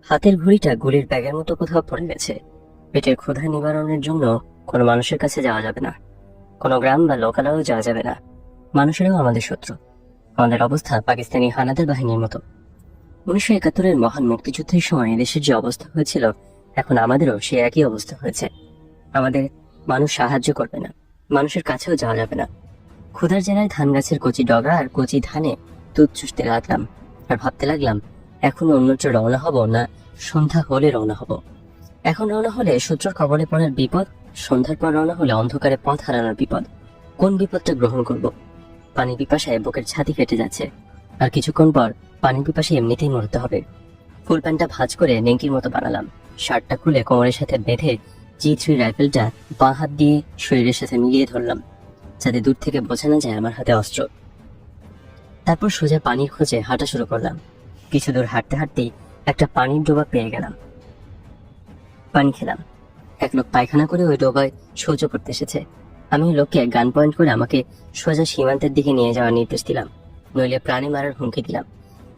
হাতের ঘড়িটা গুলির ব্যাগের মতো কোথাও পড়ে গেছে। পেটের ক্ষুধা নিবারণের জন্য কোনো মানুষের কাছে যাওয়া যাবে না, কোনো গ্রাম বা লোকালয়েও যাওয়া যাবে না। মানুষেরাও আমাদের শত্রু। আমাদের অবস্থা পাকিস্তানি হানাদার বাহিনীর মতো। 1971-এর মহান মুক্তিযুদ্ধের সময় দেশের যে অবস্থা হয়েছিল, এখন আমাদেরও সে একই অবস্থা হয়েছে। আমাদের মানুষ সাহায্য করবে না, মানুষের কাছেও যাওয়া যাবে না। ক্ষুধার জেলায় ধান গাছের কচি ডগা আর কচি ধানে দুধ চুষতে লাগলাম আর ভাবতে লাগলাম, এখন অন্যত্র রওনা হব না সন্ধ্যা হলে রওনা হব। এখন রওনা হলে শত্রুর কবলে পড়ার বিপদ, সন্ধ্যার পর রওনা হলে অন্ধকারে পথ হারানোর বিপদ। কোন বিপদটা গ্রহণ করব? পানি পিপাসায় বুকের ছাতি ফেটে যাচ্ছে, আর কিছুক্ষণ পর পানি পিপাসায় এমনিতেই মরতে হবে। ফুল প্যান্টটা ভাঁজ করে নেংটির মতো বানালাম, শার্টটা খুলে কোমরের সাথে বেঁধে G3 রাইফেলটা বাঁ হাত দিয়ে শরীরের সাথে মিলিয়ে ধরলাম, যাতে দূর থেকে বোঝা না যায় আমার হাতে অস্ত্র। তারপর সোজা পানির খোঁজে হাঁটা শুরু করলাম। কিছু দূর হাঁটতে হাঁটতেই একটা পানির ডোবা পেয়ে গেলাম। পানি খেলাম। এক লোক পায়খানা করে ওই ডোবায় শৌচ করতে এসেছে। আমি ওই লোককে গান পয়েন্ট করে আমাকে সোজা সীমান্তের দিকে নিয়ে যাওয়ার নির্দেশ দিলাম, নইলে প্রাণে মারার হুমকি দিলাম।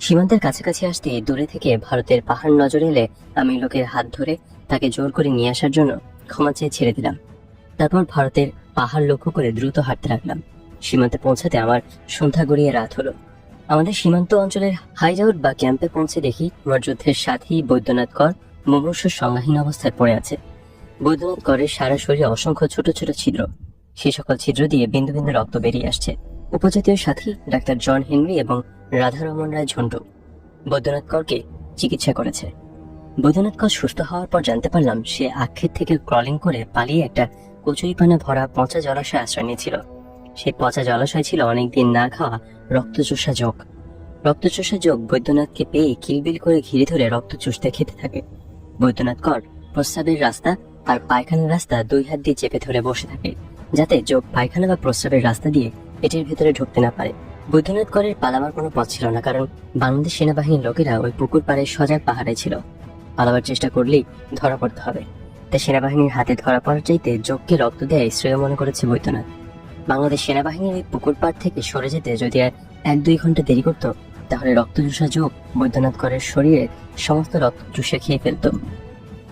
সীমান্তের কাছাকাছি আসতে দূরে থেকে ভারতের পাহাড় নজরে এলে আমি লোকের হাত ধরে তাকে জোর করে নিয়ে আসার জন্য ক্ষমা চেয়ে ছেড়ে দিলাম। তারপর ভারতের পাহাড় লক্ষ্য করে দ্রুত হাঁটতে লাগলাম। সীমান্তে পৌঁছাতে আমার সন্ধ্যা গড়িয়ে রাত হলো। আমাদের সীমান্ত অঞ্চলের হাইডাউট বা ক্যাম্পে পৌঁছে দেখি আমার যুদ্ধের সাথী বৈদ্যনাথ কর মুমূর্ষু সংজ্ঞাহীন অবস্থায় পড়ে আছে। বৈদ্যনাথ করের সারা শরীরে অসংখ্য ছোট ছোট ছিদ্র, সেই সকল ছিদ্র দিয়ে বিন্দু বিন্দু রক্ত বেরিয়ে আসছে। উপজাতীয় সাথী ডাক্তার জন হেনরি এবং রাধারমন রায় ঝন্টু বৈদ্যনাথ করকে চিকিৎসা করেছে। বৈদ্যনাথ কর সুস্থ হওয়ার পর জানতে পারলাম সে আক্ষেপ থেকে ক্রলিং করে পালিয়ে একটা কচুরিপানা ভরা পচা জলাশয়ে আশ্রয় নিয়েছিল। সেই পচা জলাশয় ছিল অনেকদিন না খাওয়া রক্তচোষা যোগ। রক্তচোষা যোগ বৈদ্যনাথকে পেয়ে কিলবিল করে ঘিরে ধরে রক্ত চুষতে খেতে থাকে। বৈদ্যনাথ কর প্রস্রাবের রাস্তা আর পায়খানার রাস্তা দুই হাত দিয়ে চেপে ধরে বসে থাকে, যাতে যোগ পায়খানা বা প্রস্রাবের রাস্তা দিয়ে পেটের ভেতরে ঢুকতে না পারে। বৈদ্যনাথ করের পালাবার কোনো পথ ছিল না, কারণ বাংলাদেশ সেনাবাহিনীর লোকেরা ওই পুকুর পাড়ে সজাগ পাহাড়ে ছিল। পালাবার চেষ্টা করলেই ধরা পড়তে হবে, তাই সেনাবাহিনীর হাতে ধরা পড়ার চাইতে যোগকে রক্ত দেয় শ্রেয় মনে করেছে বৈদ্যনাথ। বাংলাদেশ সেনাবাহিনীর এই পুকুর পাড় থেকে সরে যেতে যদি আর 1-2 ঘন্টা দেরি করত, তাহলে রক্তচোষা যোগ বৈদ্যনাথ করের শরীরে সমস্ত রক্ত চুষে খেয়ে ফেলত।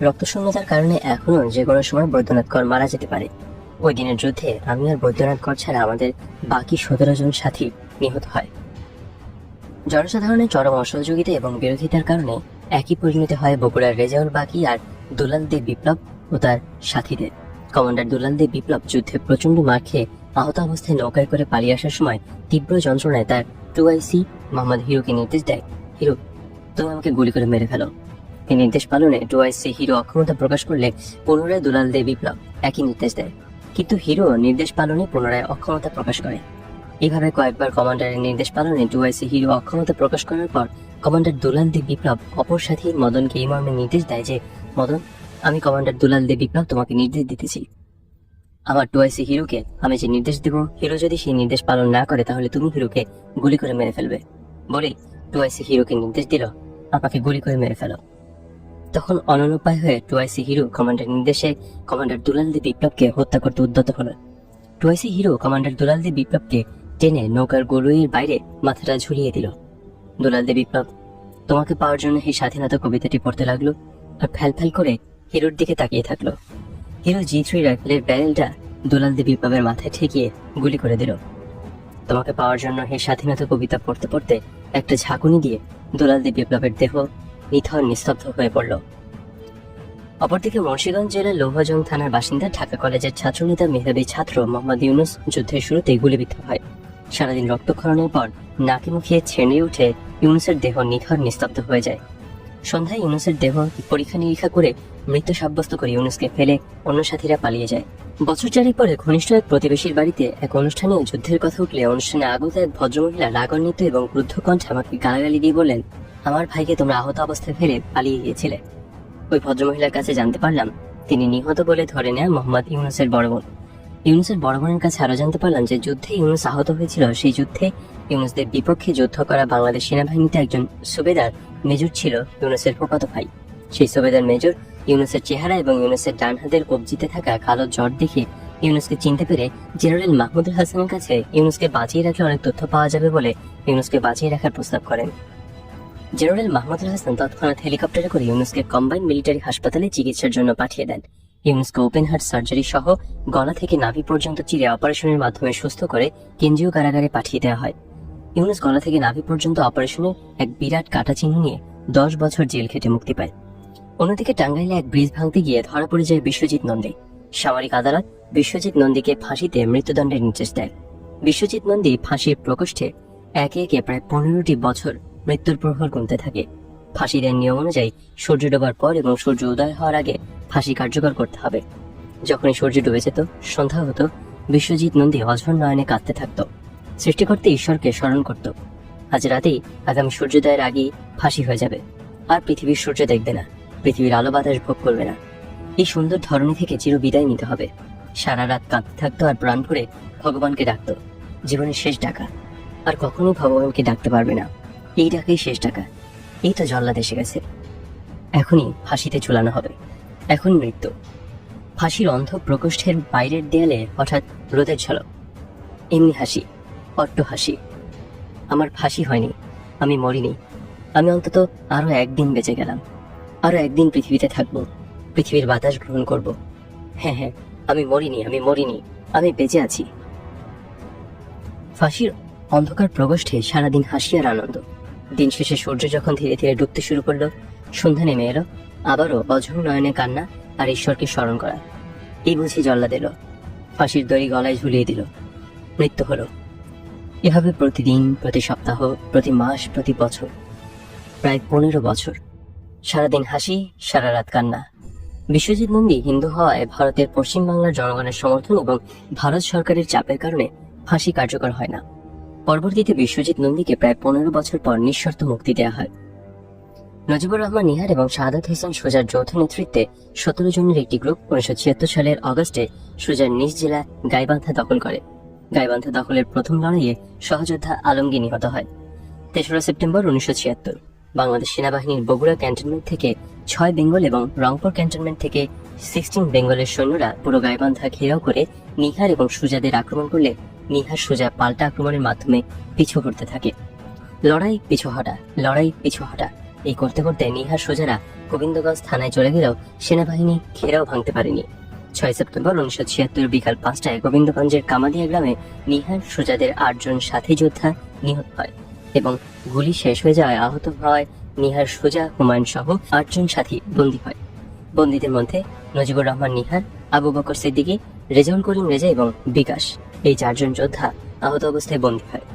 রক্তশূন্যতার কারণে এখনো যে কোনো সময় বৈদ্যনাথ কর মারা যেতে পারে। ওই দিনের যুদ্ধে আমি আর বৈদ্যনাথ কর ছাড়া আমাদের বাকি 17 জন সাথী নিহত হয়। জনসাধারণের চরম অসহযোগিতা এবং বিরোধিতার কারণে একই পরিণতি হয় বগুড়ার রেজাউল বাকি আর দুলাল দে বিপ্লব ও তার সাথীদের। কমান্ডার দুলাল দে বিপ্লব যুদ্ধে প্রচন্ড মার খেয়ে আহত অবস্থায় নৌকায় করে পালিয়ে আসার সময় তীব্র যন্ত্রণায় তার 2IC মোহাম্মদ হিরোকে নির্দেশ দেয়, হিরো, তুমি আমাকে গুলি করে মেরে ফেলো। এই নির্দেশ পালনে 2IC হিরো অক্ষমতা প্রকাশ করলে পুনরায় দুলাল দে বিপ্লব একই নির্দেশ দেয়, কিন্তু হিরো নির্দেশ পালনে পুনরায় অক্ষমতা প্রকাশ করে। এইভাবে কয়েকবার কমান্ডারের নির্দেশ পালনে 2IC হিরো অক্ষমতা প্রকাশ করার পর কমান্ডার দুলাল দে বিপ্লব অপর সাথী মদনকে এই মর্মে নির্দেশ দেয় যে, মদন, আমি কমান্ডার দুলাল দে বিপ্লব তোমাকে নির্দেশ দিতেছি। আমার 2IC হিরোকে আমি যে নির্দেশ দেব, হিরো যদি সেই নির্দেশ পালন না করে তাহলে তুমি হিরোকে গুলি করে মেরে ফেলবে। বলে 2IC হিরোকে নির্দেশ দিল, আমাকে গুলি করে মেরে ফেলো। তখন অনুপায় হয়ে 2IC হিরো কমান্ডার নির্দেশে কমান্ডার দুলাল দে বিপ্লবকে হত্যা করতে উদ্যত হলো। 2IC হিরো কমান্ডার দুলাল দে বিপ্লবকে টেনে নৌকার গলুইয়ের বাইরে মাথাটা ঝুলিয়ে দিল। দুলাল দে বিপ্লব তোমাকে পাওয়ার জন্য এই স্বাধীনতা কবিতাটি পড়তে লাগলো আর ফ্যাল ফ্যাল করে হিরোর দিকে তাকিয়ে থাকলো। হিরো G3 রাইফেলের ব্যারেলটা দুলাল দে বিপ্লবের মাথায় ঠেকিয়ে গুলি করে দিল। তোমাকে পাওয়ার জন্য এই স্বাধীনতা কবিতা পড়তে পড়তে একটা ঝাঁকুনি দিয়ে দুলাল দে বিপ্লবের দেহ নিথর নিস্তব্ধ হয়ে পড়ল। অপরদিকে মুন্সিগঞ্জ জেলার লৌহজং থানার বাসিন্দা ঢাকা কলেজের ছাত্রনেতা মেধাবী ছাত্র মোহাম্মদ ইউনুস যুদ্ধের শুরুতেই গুলিবিদ্ধ হয়। সারাদিন রক্তক্ষরণের পর নাকে মুখে ছেড়ে উঠে ইউনুসের দেহ নিথর নিস্তব্ধ হয়ে যায়। সন্ধ্যায় ইউনুসের দেহ পরীক্ষা নিরীক্ষা করে মৃত সাব্যস্ত করে ইউনুসকে ফেলে অন্য সাথীরা পালিয়ে যায়। বছর চারেক পরে ঘনিষ্ঠ এক প্রতিবেশীর বাড়িতে এক অনুষ্ঠানে যুদ্ধের কথা উঠলে অনুষ্ঠানে আগত এক ভদ্রমহিলা রাগান্বিত এবং ক্রুদ্ধ কণ্ঠে আমাকে গালাগালি দিয়ে বললেন, আমার ভাইকে তোমরা আহত অবস্থায় ফেলে পালিয়ে গিয়েছিলে। ওই ভদ্রমহিলার কাছে জানতে পারলাম তিনি নিহত বলে ধরে নেয়া মোহাম্মদ ইউনুসের বড় বোন। ইউনুসের বড় বোনের কাছে আরো জানতে পারলাম যে যুদ্ধে ইউনুস আহত হয়েছিল, সেই যুদ্ধে ইউনুসদের বিপক্ষে যুদ্ধ করা বাংলাদেশ সেনাবাহিনীতে একজন সুবেদার মেজর ছিল ইউনুসের ফুফাতো ভাই। সেই সুবেদার মেজর ইউনুসের চেহারা এবং ইউনুসের ডান হাতের কবজিতে থাকা কালো জট দেখে ইউনুসকে চিনতে পেরে জেনারেল মাহমুদুল হাসানের কাছে ইউনুসকে বাঁচিয়ে রাখলে অনেক তথ্য পাওয়া যাবে বলে ইউনুসকে বাঁচিয়ে রাখার প্রস্তাব করেন। জেনারেল মাহমুদুল হাসান তৎক্ষণাৎ হেলিকপ্টারে করে ইউনুসকে কম্বাইন্ড মিলিটারি হাসপাতালে চিকিৎসার জন্য পাঠিয়ে দেন। ইউনুসকে ওপেন হার্ট সার্জারি সহ গলা থেকে নাভি পর্যন্ত চিরে অপারেশনের মাধ্যমে সুস্থ করে কেন্দ্রীয় কারাগারে পাঠিয়ে দেওয়া হয়। ইউনুস গলা থেকে নাভি পর্যন্ত অপারেশনের এক বিরাট কাটা চিহ্ন নিয়ে 10 বছর জেল খেটে মুক্তি পায়। অন্যদিকে টাঙ্গাইলে এক ব্রিজ ভাঙতে গিয়ে ধরা পড়ে যায় বিশ্বজিৎ নন্দী। সামরিক আদালত বিশ্বজিৎ নন্দীকে ফাঁসিতে মৃত্যুদণ্ডের নির্দেশ দেয়। বিশ্বজিৎ নন্দী ফাঁসির প্রকোষ্ঠে একে একে প্রায় 15টি বছর মৃত্যুর প্রহর গুনতে থাকে। ফাঁসি দেন নিয়ম অনুযায়ী সূর্য ডোবার পর এবং সূর্য উদয় হওয়ার আগে ফাঁসি কার্যকর করতে হবে। যখনই সূর্য ডুবে যেত, সন্ধ্যা হতো, বিশ্বজিৎ নন্দী অঝর নয়নে কাঁদতে থাকত। সৃষ্টিকর্তা ঈশ্বরকে স্মরণ করত। আজ রাতেই আগামী সূর্যোদয়ের আগেই ফাঁসি হয়ে যাবে, আর পৃথিবীর সূর্য দেখবে না, পৃথিবীর আলো বাতাস ভোগ করবে না। এই সুন্দর ধরনী থেকে চির বিদায় নিতে হবে। সারা রাত কাঁদতে থাকতো আর প্রাণ ভরে ভগবানকে ডাকত। জীবনের শেষ ডাকা, আর কখনোই ভগবানকে ডাকতে পারবে না। এই ডাকাই শেষ ডাকা। এই তো জল্লাদ এসে গেছে, এখনই ফাঁসিতে ঝুলানো হবে, এখন মৃত্যু। ফাঁসির অন্ধ প্রকোষ্ঠের বাইরের দেয়ালে হঠাৎ রোদের ঝলক। এমনি হাসি, অট্ট হাসি। আমার ফাঁসি হয়নি, আমি মরিনি। আমি অন্তত আরো একদিন বেঁচে গেলাম, আরো একদিন পৃথিবীতে থাকবো, পৃথিবীর বাতাস গ্রহণ করব। হ্যাঁ হ্যাঁ, আমি মরিনি, আমি মরিনি, আমি বেঁচে আছি। ফাঁসির অন্ধকার প্রকোষ্ঠে সারাদিন হাসি আর আনন্দ। দিন শেষে সূর্য যখন ধীরে ধীরে ডুবতে শুরু করলো, সন্ধ্যা নেমে এলো, আবারও অঝর নয়নে কান্না আর ঈশ্বরকে স্মরণ করা। এই বুঝি জল্লাদ এলো, ফাঁসির দড়ি গলায় ঝুলিয়ে দিল, মৃত্যু হলো। এভাবে প্রতিদিন, প্রতি সপ্তাহ, প্রতি মাস, প্রতি বছর, প্রায় 15 বছর। সারাদিন হাসি, সারা রাত কান্না। বিশ্বজিৎ নন্দী হিন্দু হওয়ায় ভারতের পশ্চিম বাংলার জনগণের সমর্থন এবং ভারত সরকারের চাপের কারণে ফাঁসি কার্যকর হয় না। পরবর্তীতে বিশ্বজিৎ নন্দীকে প্রায় 15 বছর পর নিঃশর্ত মুক্তি দেওয়া হয়। নজিবুর রহমান নিহার এবং শাহাদাত হোসেন সুজার যৌথ নেতৃত্বে 17 জনের একটি গ্রুপ 1976 সালের অগস্টে সুজার নিজ জেলা গাইবান্ধা দখল করে। গাইবান্ধা দখলের প্রথম লড়াইয়ে সহযোদ্ধা আলমগীর নিহত হয়। 3রা সেপ্টেম্বর 1976 বাংলাদেশ সেনাবাহিনীর বগুড়া ক্যান্টনমেন্ট থেকে 6 বেঙ্গল এবং রংপুর ক্যান্টনমেন্ট থেকে 16 বেঙ্গলের সৈন্যরা পুরো গাইবান্ধা ঘেরাও করে নিহার এবং সুজাদের আক্রমণ করলে নিহার সুজা পাল্টা আক্রমণের মাধ্যমে পিছু হটতে থাকে। লড়াই পিছু হটা, লড়াই পিছু হটা, এই করতে করতে নিহার সুজারা গোবিন্দগঞ্জ থানায় চলে গেলেও সেনাবাহিনী ঘেরাও ভাঙতে পারেনি। 6 সেপ্টেম্বর 1976 বিকাল 5টায় গোবিন্দগঞ্জের কামাদিয়া গ্রামে নিহার সুজাদের 8 জন সাথী যোদ্ধা নিহত হয় এবং গুলি শেষ হয়ে যাওয়ায় আহত হওয়ায় নিহার সুজা, হুমায়ুন সহ 8 জন সাথী বন্দী হয়। বন্দীদের মধ্যে নজিবুর রহমান নিহার, আবু বকর সিদ্দিকী, রেজাউল করিম রেজা এবং বিকাশ, এই 4 জন যোদ্ধা আহত অবস্থায় বন্দী হয়।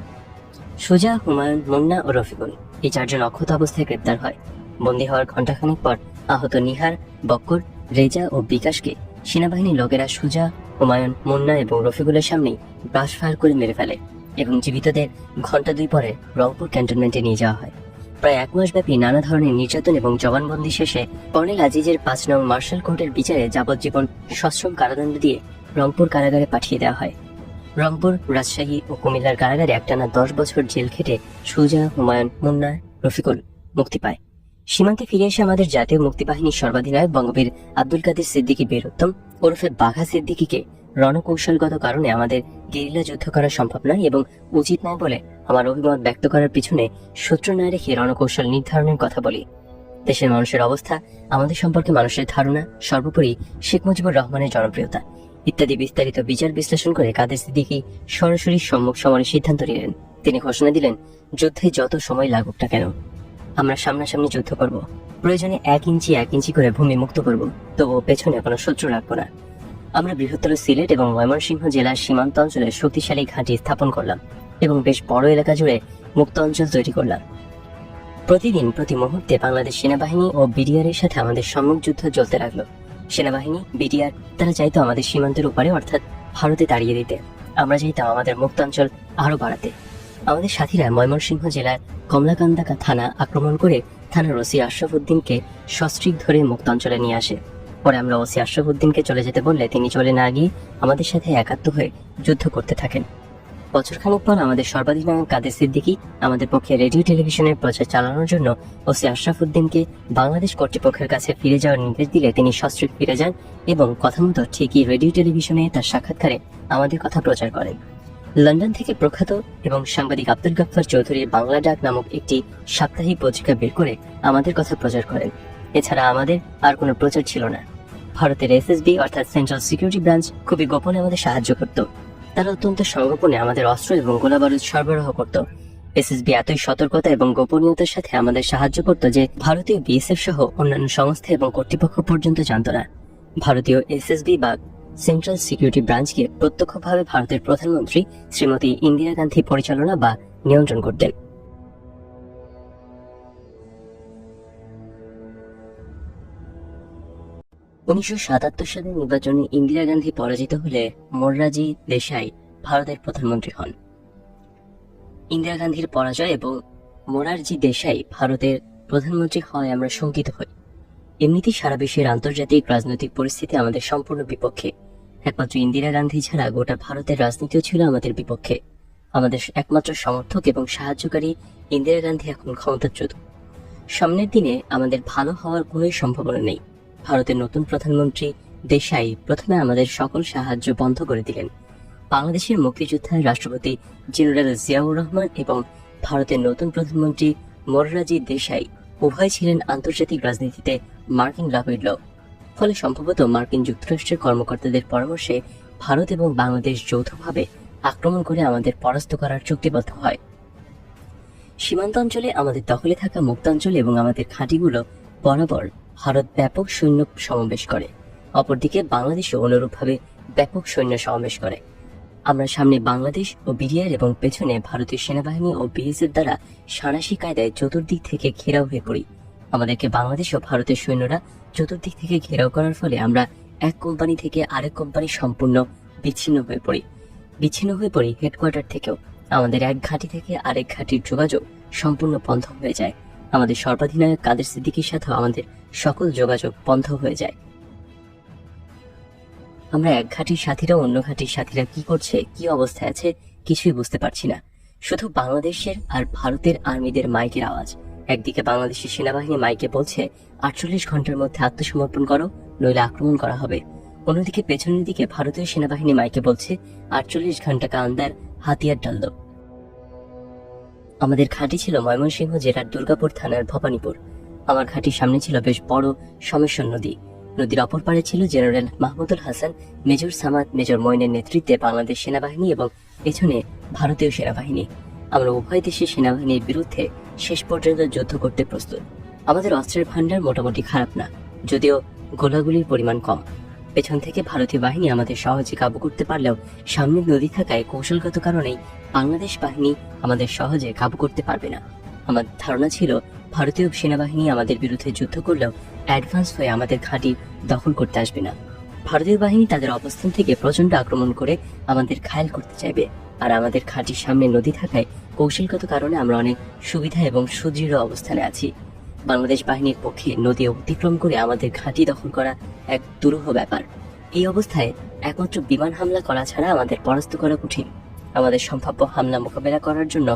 সুজা, হুমায়ুন, মুন্না ও রফিকুল এই 4 জন অক্ষত অবস্থায় গ্রেপ্তার হয়। বন্দী হওয়ার ঘণ্টাখানেক পর আহত নিহার, বক্কর, রেজা ও বিকাশকে সেনাবাহিনীর লোকেরা সুজা, হুমায়ুন, মুন্না এবং রফিকুলের সামনেই ব্রাশ ফায়ার করে মেরে ফেলে এবং জীবিতদের ঘণ্টা 2 পরে রংপুর ক্যান্টনমেন্টে নিয়ে যাওয়া হয়। প্রায় 1 মাস ব্যাপী নানা ধরনের নির্যাতন এবং জবানবন্দি শেষে কর্নেল আজিজের 5 নং মার্শাল কোর্টের বিচারে যাবজ্জীবন সশ্রম কারাদণ্ড দিয়ে রংপুর কারাগারে পাঠিয়ে দেওয়া হয়। রংপুর, রাজশাহী ও কুমিল্লার কারাগারে একটানা 10 বছর জেল খেটে সুজা, হুমায়ুন, মুন্না, রফিকুল মুক্তি পায়। সীমান্তে ফিরে এসে আমাদের জাতীয় মুক্তিবাহিনীর সর্বাধিনায়ক বঙ্গবীর আব্দুল কাদের সিদ্দিকী বীরোত্তম ওরফে বাঘা সিদ্দিকীকে রণকৌশলগত কারণে আমাদের গেরিলা যুদ্ধ করা সম্ভব নয় এবং উচিত নয় বলে আমার অভিমত ব্যক্ত করার পিছনে সূত্র না রেখে রণকৌশল নির্ধারণের কথা বলি। দেশের মানুষের অবস্থা, আমাদের সম্পর্কে মানুষের ধারণা, সর্বোপরি শেখ মুজিবুর রহমানের জনপ্রিয়তা ইত্যাদি বিস্তারিত বিচার বিশ্লেষণ করে কাদের সিদ্দিকী সরাসরি সম্মুখ সমরের সিদ্ধান্ত নিলেন। তিনি ঘোষণা দিলেন, যুদ্ধে যত সময় লাগুক না কেন আমরা সামনাসামনি যুদ্ধ করব। প্রয়োজনে 1 ইঞ্চি 1 ইঞ্চি করে ভূমি মুক্ত করব, তবুও পেছনে কোনো শত্রু রাখবো না। আমরা বৃহত্তর সিলেট এবং ময়মনসিংহ জেলার সীমান্ত অঞ্চলে শক্তিশালী ঘাঁটি স্থাপন করলাম এবং বেশ বড় এলাকা জুড়ে মুক্ত অঞ্চল তৈরি করলাম। প্রতিদিন, প্রতি মুহূর্তে বাংলাদেশ সেনাবাহিনী ও বিডিআর এর সাথে আমাদের সম্মুখ যুদ্ধ চলতে লাগলো। সেনাবাহিনী, বিডিআর তারা চাইতো আমাদের সীমান্তের উপরে অর্থাৎ ভারতে তাড়িয়ে দিতে। আমরা চাইতাম আমাদের মুক্ত অঞ্চল আরো বাড়াতে। আমাদের সাথীরা ময়মনসিংহ জেলার কমলাকান্দা থানা আক্রমণ করে থানার ওসি আশরাফ উদ্দিনকে সস্ত্রীক ধরে মুক্ত অঞ্চলে নিয়ে আসে। পরে আমরা ওসি আশরাফ উদ্দিনকে চলে যেতে বললে তিনি চলে না গিয়ে আমাদের সাথে একাত্ম হয়ে যুদ্ধ করতে থাকেন। বছরখানেক পর আমাদের সর্বাধিনায়ক কাদের সিদ্দিকী আমাদের পক্ষে রেডিও টেলিভিশনের প্রচার চালানোর জন্য ওসি আশরাফ উদ্দিনকে বাংলাদেশ কর্তৃপক্ষের কাছে ফিরে যাওয়ার নির্দেশ দিলে তিনি সস্ত্রীক ফিরে যান এবং কথা মতো ঠিকই রেডিও টেলিভিশনে তার সাক্ষাৎকারে আমাদের কথা প্রচার করেন। লন্ডন থেকে প্রখ্যাত এবং সাংবাদিক আব্দুল গাফফার চৌধুরী বাংলা ডাক নামক একটি সাপ্তাহিক পত্রিকা বের করে আমাদের কথা প্রচার করেন। এছাড়া আমাদের আর কোনো প্রচার ছিল না। ভারতের এসএসবি অর্থাৎ সেন্ট্রাল সিকিউরিটি ব্রাঞ্চ খুবই গোপনে আমাদের সাহায্য করত। তারা অত্যন্ত সংগোপনে আমাদের অস্ত্র এবং গোলাবারুদ সরবরাহ করত। এসএসবি এতই সতর্কতা এবং গোপনীয়তার সাথে আমাদের সাহায্য করত যে ভারতীয় বিএসএফ সহ অন্যান্য সংস্থা এবং কর্তৃপক্ষ পর্যন্ত জানত না। ভারতীয় এসএসবি বা সেন্ট্রাল সিকিউরিটি ব্রাঞ্চকে প্রত্যক্ষভাবে ভারতের প্রধানমন্ত্রী শ্রীমতী ইন্দিরা গান্ধী পরিচালনা বা নিয়ন্ত্রণ করতেন। উনিশশো সালের নির্বাচনে ইন্দিরা গান্ধী পরাজিত হলে মোরারজি দেশাই ভারতের প্রধানমন্ত্রী হন। ইন্দিরা গান্ধীর পরাজয় এবং মোরারজি দেশাই ভারতের প্রধানমন্ত্রী হয় আমরা শঙ্কিত হই। এমনিতেই সারা বিশ্বের আন্তর্জাতিক রাজনৈতিক পরিস্থিতি আমাদের সম্পূর্ণ বিপক্ষে। একমাত্র ইন্দিরা গান্ধী ছাড়া গোটা ভারতের রাজনীতিও ছিল আমাদের বিপক্ষে। আমাদের একমাত্র সমর্থক এবং সাহায্যকারী ইন্দিরা গান্ধী এখন ক্ষমতাচ্যুত। সামনের দিনে আমাদের ভালো হওয়ার কোনো সম্ভাবনা নেই। ভারতের নতুন প্রধানমন্ত্রী দেশাই প্রথমে আমাদের সকল সাহায্য বন্ধ করে দিলেন। বাংলাদেশের মুক্তিযোদ্ধার রাষ্ট্রপতি জেনারেল জিয়াউর রহমান এবং ভারতের নতুন প্রধানমন্ত্রী মোরারজি দেশাই উভয় ছিলেন আন্তর্জাতিক রাজনীতিতে মার্কিন লাভের লোক। ফলে সম্ভবত মার্কিন যুক্তরাষ্ট্রের কর্মকর্তাদের পরামর্শে ভারত এবং বাংলাদেশ যৌথভাবে আক্রমণ করে আমাদের পরাস্ত করার চুক্তিবদ্ধ হয়। সীমান্ত অঞ্চলে আমাদের দখলে থাকা মুক্তাঞ্চল এবং আমাদের ঘাঁটিগুলো বরাবর ভারত ব্যাপক সৈন্য সমাবেশ করে। অপরদিকে বাংলাদেশও অনুরূপভাবে ব্যাপক সৈন্য সমাবেশ করে। আমরা সামনে বাংলাদেশ ও বিডিআর এবং পেছনে ভারতীয় সেনাবাহিনী ও বিএসএফ দ্বারা সাঁড়াশি কায়দায় চতুর্দিক থেকে ঘেরাও হয়ে পড়ি। আমাদেরকে বাংলাদেশ ও ভারতের সৈন্যরা চতুর্দিক থেকে ঘেরাও করার ফলে আমরা এক কোম্পানি থেকে আরেক কোম্পানি সম্পূর্ণ বিচ্ছিন্ন হয়ে পড়ি। হেডকোয়ার্টার থেকেও আমাদের এক ঘাঁটি থেকে আরেক ঘাঁটির যোগাযোগ সম্পূর্ণ বন্ধ হয়ে যায়। আমাদের সর্বাধিনায়ক কাদের সিদ্দিকীর সাথেও আমাদের সকল যোগাযোগ বন্ধ হয়ে যায়। আমরা এক ঘাঁটির সাথীরা অন্য ঘাঁটির সাথীরা কি করছে, কি অবস্থায় আছে কিছুই বুঝতে পারছি না। শুধু বাংলাদেশের আর ভারতের আর্মিদের মাইকের আওয়াজ। একদিকে বাংলাদেশের সেনাবাহিনী মাইকে বলছে 48 ঘন্টার মধ্যে আত্মসমর্পণ করো, নইলে আক্রমণ করা হবে। অন্যদিকে পেছনের দিকে ভারতীয় সেনাবাহিনী মাইকে বলছে 48 ঘন্টা কা আন্দার হাতিয়ার ডাল দো। আমাদের ঘাঁটি ছিল ময়মনসিংহ জেলার দুর্গাপুর থানার ভবানীপুর। আমার ঘাঁটির সামনে ছিল বেশ বড় সমেশ্বর নদী। নদীর অপর পাড়ে ছিল general Mahmudul Hasan, major Samad, major মইনের নেতৃত্বে বাংলাদেশ সেনাবাহিনী এবং পেছনে ভারতীয় সেনাবাহিনী। আমরা উভয় দেশের সেনাবাহিনীর বিরুদ্ধে শেষ পর্যন্ত যুদ্ধ করতে প্রস্তুত। আমাদের অস্ত্রের ভান্ডার মোটামুটি খারাপ না, যদিও গোলাগুলির পরিমাণ কম। পেছন থেকে ভারতীয় বাহিনী আমাদের সহজে কাবু করতে পারলেও সামনের নদী থাকায় কৌশলগত কারণেই বাংলাদেশ বাহিনী আমাদের সহজে কাবু করতে পারবে না। আমার ধারণা ছিল ভারতীয় সেনাবাহিনী আমাদের বিরুদ্ধে যুদ্ধ করলেও অ্যাডভান্স হয়ে আমাদের ঘাঁটি দখল করতে আসবে না। ভারতীয় বাহিনী তাদের অবস্থান থেকে প্রচন্ড আক্রমণ করে আমাদের ঘায়েল করতে চাইবে। আর আমাদের ঘাঁটির সামনে নদী থাকায় কৌশলগত কারণে আমরা অনেক সুবিধা এবং সুদৃঢ় অবস্থানে আছি। বাংলাদেশ বাহিনীর পক্ষে নদী অতিক্রম করে আমাদের ঘাঁটি দখল করা এক দুরূহ ব্যাপার। এই অবস্থায় একমাত্র বিমান হামলা করা ছাড়া আমাদের পরাস্ত করা কঠিন। আমাদের সম্ভাব্য হামলা মোকাবেলা করার জন্য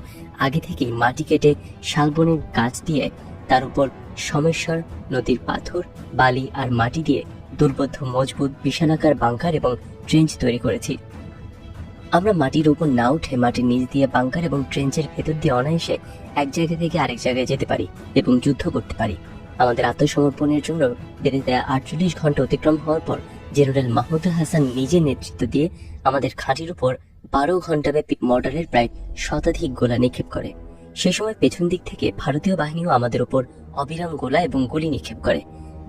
আগে থেকেই মাটি কেটে শালবনের গাছ দিয়ে তার উপর সমেশ্বর নদীর পাথর, বালি আর মাটি দিয়ে দুর্বোধ্য মজবুত বিশালাকার বাংকার এবং ট্রেঞ্চ তৈরি করেছি। আমরা মাটির উপর না উঠে মাটির নিচ দিয়ে বাংকার এবং ট্রেঞ্চের ভেতর দিয়ে অনায়াসে এক জায়গা থেকে আরেক জায়গায় যেতে পারি এবং যুদ্ধ করতে পারি। আমাদের আত্মসমর্পণের জন্য বেঁধে দেয়া 48 ঘন্টা অতিক্রম হওয়ার পর জেনারেল মাহমুদুল হাসান নিজের নেতৃত্ব দিয়ে আমাদের ঘাঁটির উপর 12 ঘন্টা ব্যাপী মর্টারের প্রায় শতাধিক গোলা নিক্ষেপ করে। সেই সময় পেছন দিক থেকে ভারতীয় বাহিনীও আমাদের উপর অবিরাম গোলা এবং গুলি নিক্ষেপ করে।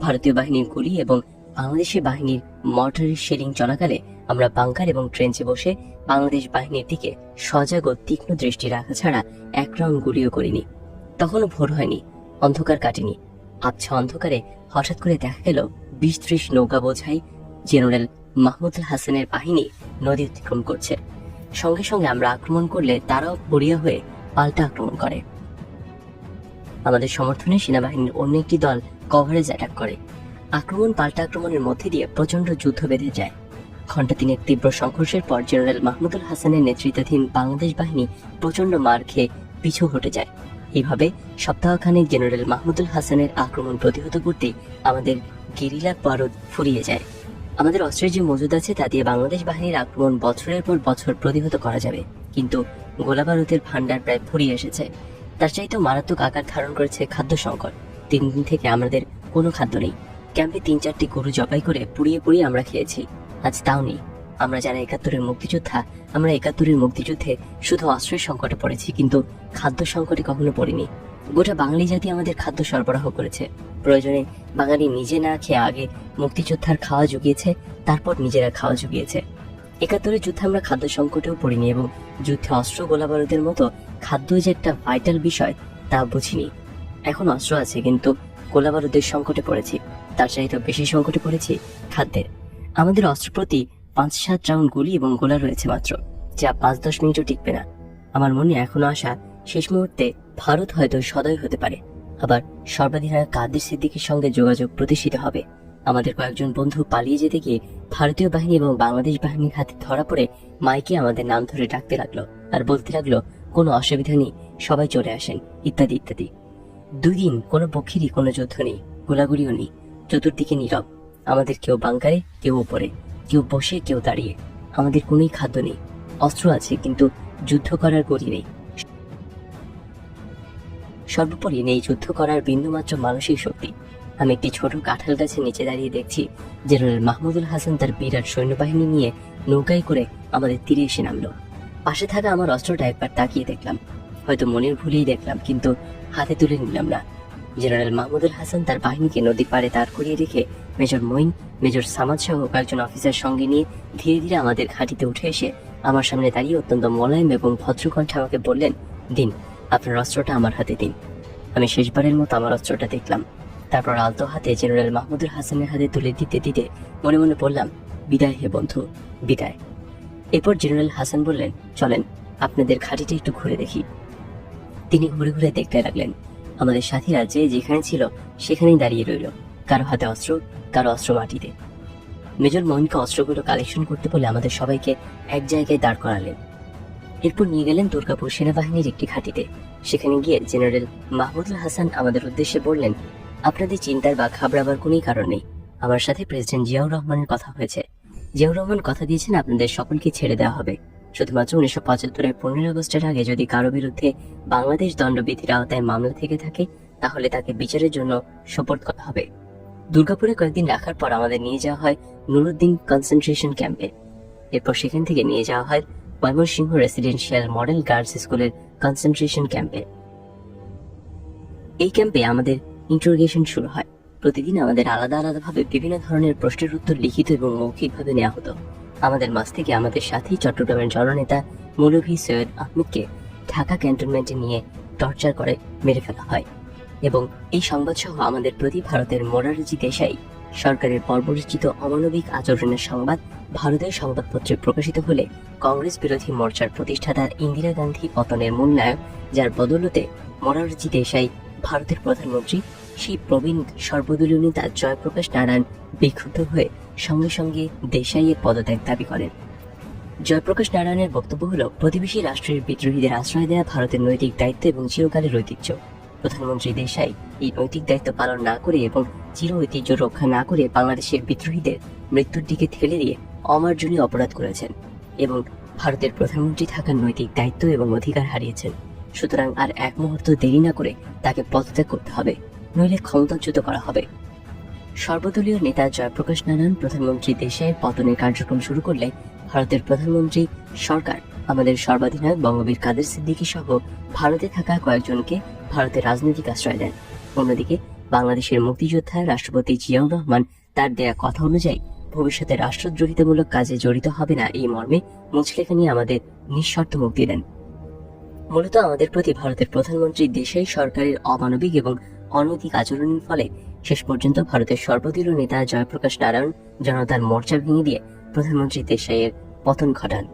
ভারতীয় বাহিনীর গুলি এবং বাংলাদেশের বাহিনীর মর্টারের শেলিং চলাকালে আমরা বাংকার এবং ট্রেঞ্চে বসে বাংলাদেশ বাহিনীর দিকে সজাগ ও তীক্ষ্ণ দৃষ্টি রাখা ছাড়া এক রাউন্ড গুলিও করিনি। তখনও ভোর হয়নি, অন্ধকার কাটেনি। আবছা অন্ধকারে হঠাৎ করে দেখা গেল 20-30 নৌকা বোঝাই জেনারেল মাহমুদুল হাসানের বাহিনী নদী অতিক্রম করছে। সঙ্গে সঙ্গে আমরা আক্রমণ করলে তারাও বরিয়া হয়ে পাল্টা আক্রমণ করে। আমাদের সমর্থনে সেনাবাহিনীর অন্য একটি দল কভারেজ অ্যাটাক করে। আক্রমণ পাল্টা আক্রমণের মধ্যে দিয়ে প্রচন্ড যুদ্ধ বেঁধে যায়। ঘণ্টা তিনেক তীব্র সংঘর্ষের পর জেনারেল মাহমুদুল হাসানের নেতৃত্বাধীন বাংলাদেশ বাহিনী প্রচন্ড মার খেয়ে পিছু হটে যায়। এইভাবে সপ্তাহখানেক জেনারেল মাহমুদুল হাসানের আক্রমণ প্রতিহত করতে আমাদের গেরিলা পারদ ফুরিয়ে যায়। আমাদের অস্ত্রের যে মজুদ আছে তা দিয়ে বাংলাদেশ বাহিনীর আক্রমণ বছরের পর বছর প্রতিহত করা যাবে, কিন্তু গোলাবারুদের ভান্ডার প্রায় ফুরিয়ে এসেছে। তার চাইতেও মারাত্মক আকার ধারণ করেছে খাদ্য সংকট। 3 দিন থেকে আমাদের কোনো খাদ্য নেই। ক্যাম্পে 3-4টি গরু জবাই করে পুড়িয়ে পুড়িয়ে আমরা খেয়েছি, আজ তাও নেই। আমরা যারা 71-এর মুক্তিযোদ্ধা, আমরা 71-এর মুক্তিযুদ্ধে শুধু অস্ত্রের সংকটে পড়েছি, কিন্তু খাদ্য সংকটে কখনো পড়িনি। গোটা বাঙালি জাতি আমাদের খাদ্য সরবরাহ করেছে। প্রয়োজনে বাঙালি নিজে না খেয়ে আগে মুক্তিযোদ্ধার খাওয়া জুগিয়েছে, তারপর নিজেরা খাওয়া জুগিয়েছে। 71-এর যুদ্ধে আমরা খাদ্য সংকটেও পড়িনি, এবং যুদ্ধে অস্ত্র গোলাবারুদের মতো খাদ্য যে একটা ভাইটাল বিষয় তা বুঝিনি। এখন অস্ত্র আছে, কিন্তু গোলাবারুদের সংকটে পড়েছি। তার চাইতে বেশি সংকটে পড়েছি খাদ্যের। আমাদের অস্ত্র প্রতি 5-7 রাউন্ড গুলি এবং গোলা রয়েছে মাত্র, যা 5-10 মিনিটও টিকবে না। আমার মনে এখনো আসা শেষ মুহূর্তে ভারত হয়তো সদয় হতে পারে, আবার সর্বাধিনায়ক কাদের সিদ্দিকীর সঙ্গে যোগাযোগ প্রতিষ্ঠিত হবে। আমাদের কয়েকজন বন্ধু পালিয়ে যেতে গিয়ে ভারতীয় বাহিনী এবং বাংলাদেশ বাহিনীর হাতে ধরা পড়ে মাইকে আমাদের নাম ধরে ডাকতে লাগলো আর বলতে লাগলো, কোনো অসুবিধা নেই, সবাই চলে আসেন, ইত্যাদি ইত্যাদি। 2 দিন কোনো পক্ষেরই কোনো যুদ্ধ নেই, গোলাগুলিও নেই। চতুর্দিকে নীরব। আমাদের কেউ বাংকারে, কেউ উপরে, কেউ বসে, কেউ দাঁড়িয়ে। আমাদের কোনোই খাদ্য নেই। অস্ত্র আছে, কিন্তু যুদ্ধ করার গতি নেই। সর্বোপরি নেই যুদ্ধ করার বিন্দুমাত্র মানসিক শক্তি। আমি একটি ছোট কাঁঠাল গাছের নিচে দাঁড়িয়ে দেখছি জেনারেল মাহমুদুল হাসান তার বিরাট সৈন্যবাহিনী নিয়ে নৌকায় করে আমাদের তীরে এসে নামলো। পাশে থাকা আমার অস্ত্রটা একবার তাকিয়ে দেখলাম, হয়তো মনের ভুলেই দেখলাম, কিন্তু হাতে তুলে নিলাম না। জেনারেল মাহমুদুল হাসান তার বাহিনীকে নদীর পাড়ে দাঁড় করিয়ে রেখে মেজর মঈন, মেজর সামাদ সহ কয়েকজন অফিসার সঙ্গে নিয়ে ধীরে ধীরে আমাদের ঘাঁটিতে উঠে এসে আমার সামনে দাঁড়িয়ে অত্যন্ত মোলায়েম এবং ভদ্রকণ্ঠে আমাকে বললেন, দিন, আপনার অস্ত্রটা আমার হাতে দিন। আমি শেষবারের মতো আমার অস্ত্রটা দেখলাম, তারপর আলতো হাতে জেনারেল মাহমুদুল হাসানের হাতে তুলে দিতে দিতে মনে মনে বললাম, বিদায় হে বন্ধু, বিদায়। এরপর জেনারেল হাসান বললেন, চলেন আপনাদের ঘাঁটিটা একটু ঘুরে দেখি। তিনি ঘুরে ঘুরে দেখতে লাগলেন। আমাদের সাথীরা যে যেখানে ছিল সেখানেই দাঁড়িয়ে রইল, কারো হাতে অস্ত্র, কারো অস্ত্র মাটিতে। মেজর মঈনকে অস্ত্রগুলো কালেকশন করতে বলে আমাদের সবাইকে এক জায়গায় দাঁড় করালেন। এরপর নিয়ে গেলেন দুর্গাপুর সেনাবাহিনীর একটি ঘাঁটিতে। সেখানে গিয়ে জেনারেল মাহমুদুল হাসান আমাদের উদ্দেশ্যে বললেন, আপনাদের চিন্তার বা ঘাবড়াবার কোনো কারণ নেই। আমার সাথে প্রেসিডেন্ট জিয়াউর রহমানের কথা হয়েছে। জিয়াউর রহমান কথা দিয়েছেন আপনাদের সকলকে ছেড়ে দেওয়া হবে। শুধুমাত্র 1975-এর 15 আগস্টের আগে যদি কারো বিরুদ্ধে বাংলাদেশ দণ্ডবিধির আওতায় মামলা থেকে থাকে, তাহলে তাকে বিচারের জন্য সোপর্দ করা হবে। দুর্গাপুরে কয়েকদিন রাখার পর আমাদের নিয়ে যাওয়া হয় নুরুদ্দিন কনসেন্ট্রেশন ক্যাম্পে। এরপর সেখান থেকে নিয়ে যাওয়া হয় ময়মনসিংহ রেসিডেন্সিয়াল মডেল গার্লস স্কুলের কনসেন্ট্রেশন ক্যাম্পে। এই ক্যাম্পে আমাদের ইন্টারোগেশন শুরু হয়। প্রতিদিন আমাদের আলাদা আলাদাভাবে বিভিন্ন ধরনের প্রশ্নের উত্তর লিখিত এবং মৌখিকভাবে নেওয়া হতো। আমাদের মাঝ থেকে আমাদের সাথী চট্টগ্রামের জননেতা মৌলভী সৈয়দ আহমেদকে ঢাকা ক্যান্টনমেন্টে নিয়ে টর্চার করে মেরে ফেলা হয়, এবং এই সংবাদ সহ আমাদের প্রতি ভারতের মোরারজি দেশাই সরকারের বর্বরচিত অমানবিক আচরণের সংবাদ ভারতের সংবাদপত্রে প্রকাশিত হলে কংগ্রেস বিরোধী মোর্চার প্রতিষ্ঠাতা ইন্দিরা গান্ধী পতনের মূল নায়ক, যার বদৌলতে মোরারজি দেশাই ভারতের প্রধানমন্ত্রী, সেই প্রবীণ সর্বদলীয় নেতা জয়প্রকাশ নারায়ণ বিক্ষুব্ধ হয়ে সঙ্গে সঙ্গে দেশাইয়ের পদত্যাগ দাবি করেন। জয়প্রকাশ নারায়ণের বক্তব্য হল, প্রতিবেশী রাষ্ট্রের বিদ্রোহীদের আশ্রয় দেওয়া ভারতের নৈতিক দায়িত্ব এবং চিরকালের ঐতিহ্য। প্রধানমন্ত্রী দেশাই এই নৈতিক দায়িত্ব পালন না করে এবং চির ঐতিহ্য রক্ষা না করে বাংলাদেশের বিদ্রোহীদের মৃত্যুর দিকে ঠেলে দিয়ে অমার্জনীয় অপরাধ করেছেন এবং ভারতের প্রধানমন্ত্রী থাকার নৈতিক দায়িত্ব এবং অধিকার হারিয়েছেন। সুতরাং আর এক মুহূর্ত দেরি না করে তাকে পদত্যাগ করতে হবে, নইলে ক্ষমতাচ্যুত করা হবে। সর্বদলীয় নেতা জয়প্রকাশ নারায়ণ প্রধানমন্ত্রী দেশাইয়ের পতনের কার্যক্রম শুরু করলে ভারতের প্রধানমন্ত্রী সরকার আমাদের সর্বাধিনায়ক বঙ্গবীর কাদের সিদ্দিকী সহ ভারতে থাকা কয়েকজনকে ভারতের রাজনৈতিক আশ্রয় দেন। অন্যদিকে বাংলাদেশের মুক্তিযোদ্ধা রাষ্ট্রপতি জিয়াউর রহমান তার দেয়া কথা অনুযায়ী ভবিষ্যতে রাষ্ট্রদ্রোহিতামূলক কাজে জড়িত হবে না এই মর্মে মুচলেখা নিয়ে আমাদের নিঃশর্ত মুক্তি দেন। মূলত আমাদের প্রতি ভারতের প্রধানমন্ত্রী দেশাই সরকারের অমানবিক এবং অনৈতিক আচরণের ফলে শেষ পর্যন্ত ভারতের সর্বদলীয় নেতা জয়প্রকাশ নারায়ণ জনতার মোর্চা ভেঙে দিয়ে প্রধানমন্ত্রী দেশাইয়ের পতন ঘটান।